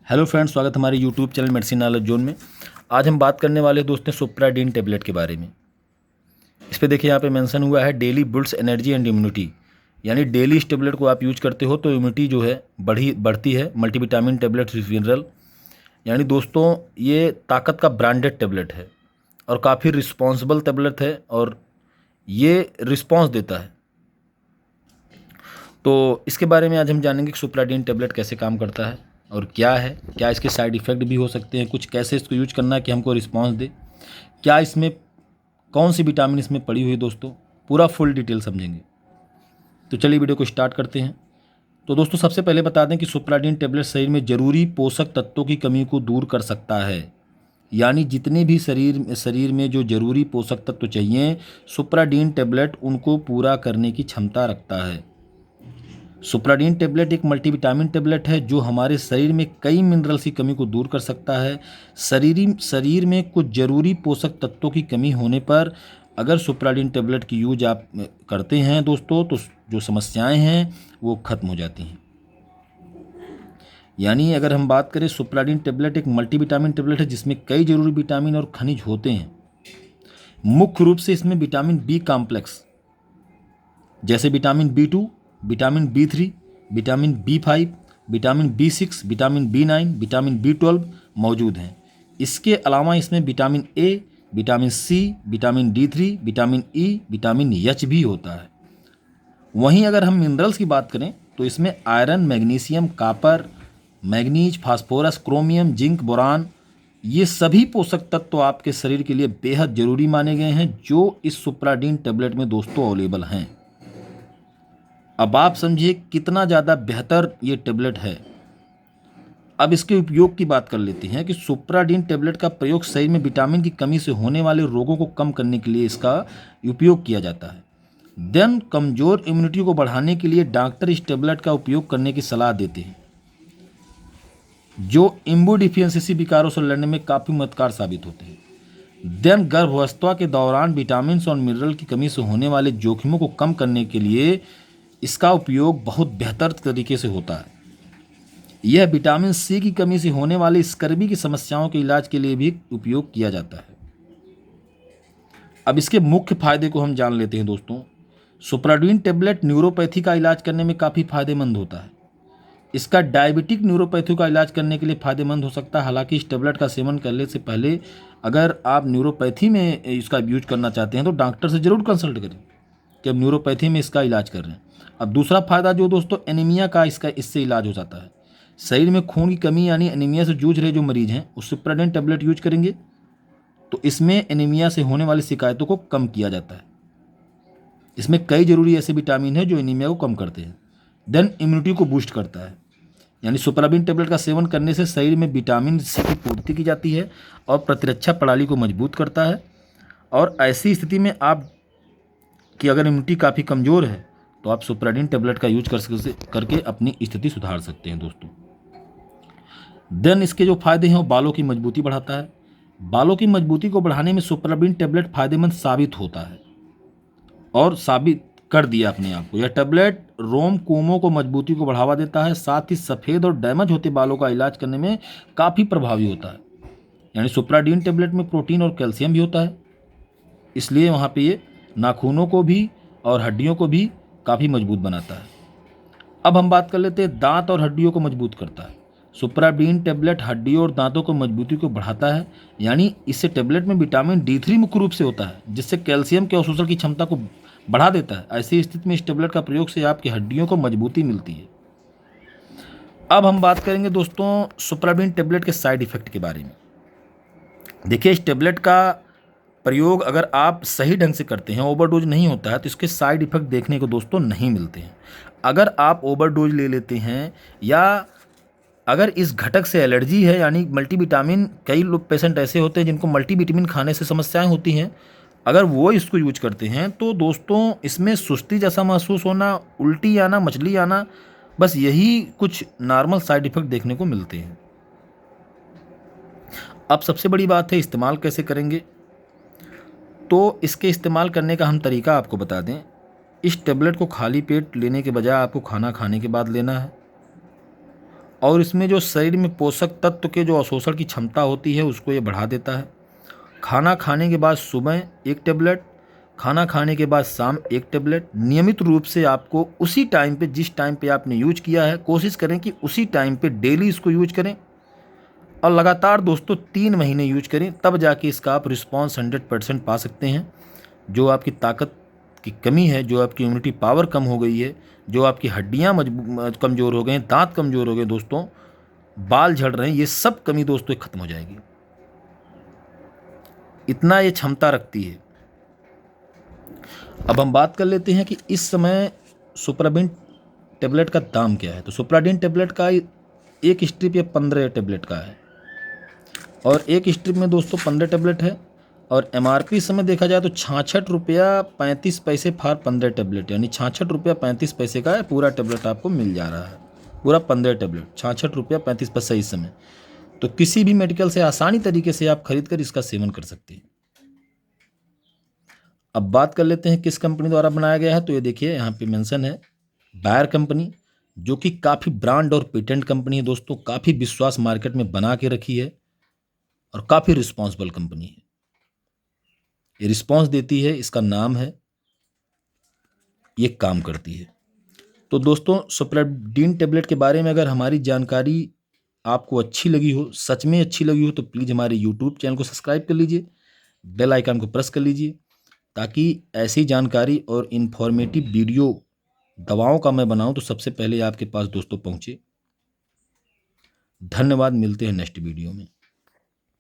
Hello friends, स्वागत है हमारे YouTube channel medicine knowledge zone में। आज हम बात करने वाले दोस्तों सुप्राडीन टेबलेट के बारे में। इस पे देखिए यहाँ पे मेंशन हुआ है डेली बुल्ड्स एनर्जी एंड इम्यूनिटी, यानी डेली इस टेबलेट को आप यूज करते हो तो इम्यूनिटी जो है बढ़ती है। मल्टीविटामिन टेबलेट मिनरल, यानी दोस्तों ये ताकत का ब्रांडेड टेबलेट है और काफ़ी रिस्पॉन्सिबल टेबलेट है और ये रिस्पॉन्स देता है। तो इसके बारे में आज हम जानेंगे कि सुप्राडीन टेबलेट कैसे काम करता है और क्या है, क्या इसके साइड इफ़ेक्ट भी हो सकते हैं, कुछ कैसे इसको यूज करना है कि हमको रिस्पांस दे, क्या इसमें कौन सी विटामिन इसमें पड़ी हुई है, दोस्तों पूरा फुल डिटेल समझेंगे। तो चलिए वीडियो को स्टार्ट करते हैं। तो दोस्तों सबसे पहले बता दें कि सुप्राडीन टेबलेट शरीर में जरूरी पोषक तत्वों की कमी को दूर कर सकता है, यानी जितने भी शरीर में जो जरूरी पोषक तत्व चाहिए सुप्राडीन टेबलेट उनको पूरा करने की क्षमता रखता है। सुप्राडीन टेबलेट एक मल्टीविटामिन टेबलेट है जो हमारे शरीर में कई मिनरल्स की कमी को दूर कर सकता है। शरीर में कुछ जरूरी पोषक तत्वों की कमी होने पर अगर सुप्राडीन टेबलेट की यूज आप करते हैं दोस्तों तो जो समस्याएं हैं वो खत्म हो जाती हैं। यानी अगर हम बात करें, सुप्राडीन टेबलेट एक मल्टीविटामिन टेबलेट है जिसमें कई जरूरी विटामिन और खनिज होते हैं। मुख्य रूप से इसमें विटामिन बी कॉम्प्लेक्स जैसे vitamin B2, vitamin B3, vitamin B5, vitamin B6, vitamin B9, vitamin B12 मौजूद हैं। इसके अलावा इसमें vitamin A, vitamin C, vitamin D3, vitamin E, vitamin H भी होता है। वहीं अगर हम मिनरल्स की बात करें तो इसमें iron, magnesium, copper, manganese, phosphorus, chromium, zinc, boron, ये सभी पोषक तत्व आपके शरीर के लिए बेहद जरूरी माने गए हैं जो इस सुप्राडीन टेबलेट में दोस्तों अवेलेबल हैं। अब आप समझिए कितना ज़्यादा बेहतर ये टेबलेट है। अब इसके उपयोग की बात कर लेते हैं कि सुप्राडीन टेबलेट का प्रयोग शरीर में विटामिन की कमी से होने वाले रोगों को कम करने के लिए इसका उपयोग किया जाता है। देन कमज़ोर इम्यूनिटी को बढ़ाने के लिए डॉक्टर इस टेबलेट का उपयोग करने की सलाह देते हैं जो इम्यूनोडिफिशियंसी विकारों से लड़ने में काफ़ी मददगार साबित होते हैं। देन गर्भावस्था के दौरान विटामिन और मिनरल की कमी से होने वाले जोखिमों को कम करने के लिए इसका उपयोग बहुत बेहतर तरीके से होता है। यह विटामिन C की कमी से होने वाली स्कर्वी की समस्याओं के इलाज के लिए भी उपयोग किया जाता है। अब इसके मुख्य फायदे को हम जान लेते हैं दोस्तों। सुप्राडीन टेबलेट न्यूरोपैथी का इलाज करने में काफ़ी फायदेमंद होता है। इसका डायबिटिक न्यूरोपैथी का इलाज करने के लिए फायदेमंद हो सकता है। हालांकि इस टेबलेट का सेवन करने से पहले अगर आप न्यूरोपैथी में इसका यूज करना चाहते हैं तो डॉक्टर से ज़रूर कंसल्ट करें कि अब न्यूरोपैथी में इसका इलाज कर रहे हैं। अब दूसरा फायदा जो दोस्तों एनीमिया का इससे इलाज हो जाता है। शरीर में खून की कमी यानी एनीमिया से जूझ रहे जो मरीज हैं उस सुप्राडीन टेबलेट यूज करेंगे तो इसमें एनीमिया से होने वाली शिकायतों को कम किया जाता है। इसमें कई जरूरी ऐसे विटामिन हैं जो एनीमिया को कम करते हैं। देन इम्यूनिटी को बूस्ट करता है, यानी सुप्राडीन टेबलेट का सेवन करने से शरीर में विटामिन C की पूर्ति की जाती है और प्रतिरक्षा प्रणाली को मजबूत करता है। और ऐसी स्थिति में आप कि अगर इम्यूनिटी काफ़ी कमज़ोर है तो आप सुप्राडीन टेबलेट का यूज करके अपनी स्थिति सुधार सकते हैं दोस्तों। देन इसके जो फायदे हैं वो बालों की मजबूती बढ़ाता है। बालों की मजबूती को बढ़ाने में सुप्राडीन टेबलेट फायदेमंद साबित होता है और साबित कर दिया अपने आप को। यह टेबलेट रोम कोमों को मजबूती को बढ़ावा देता है, साथ ही सफ़ेद और डैमेज होते बालों का इलाज करने में काफ़ी प्रभावी होता है। यानी सुप्राडीन टेबलेट में प्रोटीन और कैल्शियम भी होता है, इसलिए वहाँ पे ये नाखूनों को भी और हड्डियों को भी काफ़ी मजबूत बनाता है। अब हम बात कर लेते हैं दांत और हड्डियों को मजबूत करता है। सुप्राडीन टेबलेट हड्डियों और दांतों को मजबूती को बढ़ाता है, यानी इससे टेबलेट में विटामिन D3 मुख्य रूप से होता है जिससे कैल्शियम के अवशोषण की क्षमता को बढ़ा देता है। ऐसी स्थिति में इस टेबलेट का प्रयोग से आपकी हड्डियों को मजबूती मिलती है। अब हम बात करेंगे दोस्तों सुप्राडीन टेबलेट के साइड इफेक्ट के बारे में। देखिए, इस टेबलेट का प्रयोग अगर आप सही ढंग से करते हैं, ओवरडोज नहीं होता है, तो इसके साइड इफ़ेक्ट देखने को दोस्तों नहीं मिलते हैं। अगर आप ओवरडोज ले लेते हैं या अगर इस घटक से एलर्जी है, यानी मल्टीविटामिन, कई लोग पेशेंट ऐसे होते हैं जिनको मल्टीविटामिन खाने से समस्याएं होती हैं, अगर वो इसको यूज करते हैं तो दोस्तों इसमें सुस्ती जैसा महसूस होना, उल्टी आना, मचली आना, बस यही कुछ नॉर्मल साइड इफ़ेक्ट देखने को मिलते हैं। अब सबसे बड़ी बात है इस्तेमाल कैसे करेंगे। तो इसके इस्तेमाल करने का हम तरीका आपको बता दें। इस टेबलेट को खाली पेट लेने के बजाय आपको खाना खाने के बाद लेना है और इसमें जो शरीर में पोषक तत्व के जो अवशोषण की क्षमता होती है उसको ये बढ़ा देता है। खाना खाने के बाद सुबह 1 टेबलेट, खाना खाने के बाद शाम 1 टेबलेट। नियमित रूप से आपको उसी टाइम पे, जिस टाइम पे आपने यूज किया है, कोशिश करें कि उसी टाइम पे डेली इसको यूज करें और लगातार दोस्तों 3 महीने यूज करें, तब जाके इसका आप रिस्पॉन्स 100% पा सकते हैं। जो आपकी ताकत की कमी है, जो आपकी इम्यूनिटी पावर कम हो गई है, जो आपकी हड्डियाँ कमज़ोर हो गए हैं, दांत कमज़ोर हो गए दोस्तों, बाल झड़ रहे हैं, ये सब कमी दोस्तों ख़त्म हो जाएगी। इतना ये क्षमता रखती है। अब हम बात कर लेते हैं कि इस समय सुप्राडिन टेबलेट का दाम क्या है। तो सुप्राडिन टेबलेट का एक स्ट्रिप या 15 टेबलेट का है और एक स्ट्रिप में दोस्तों 15 टेबलेट है और MRP समय देखा जाए तो 66 रुपया 35 पैसे फॉर 15 टेबलेट, यानी 66 रुपया 35 पैसे का है पूरा टेबलेट आपको मिल जा रहा है। पूरा 15 टेबलेट 66 रुपया 35 पैसे इस समय। तो किसी भी मेडिकल से आसानी तरीके से आप खरीद कर इसका सेवन कर सकते हैं। अब बात कर लेते हैं किस कंपनी द्वारा बनाया गया है। तो ये देखिए यहाँ पे मेंशन है बायर कंपनी, जो कि काफ़ी ब्रांड और पेटेंट कंपनी है दोस्तों, काफ़ी विश्वास मार्केट में बना के रखी है और काफ़ी रिस्पॉन्सिबल कंपनी है। ये रिस्पॉन्स देती है, इसका नाम है, ये काम करती है। तो दोस्तों सुप्राडिन टेबलेट के बारे में अगर हमारी जानकारी आपको अच्छी लगी हो, सच में अच्छी लगी हो, तो प्लीज़ हमारे यूट्यूब चैनल को सब्सक्राइब कर लीजिए, बेल आइकन को प्रेस कर लीजिए, ताकि ऐसी जानकारी और इन्फॉर्मेटिव वीडियो दवाओं का मैं बनाऊं तो सबसे पहले आपके पास दोस्तों पहुंचे। धन्यवाद, मिलते हैं नेक्स्ट वीडियो में।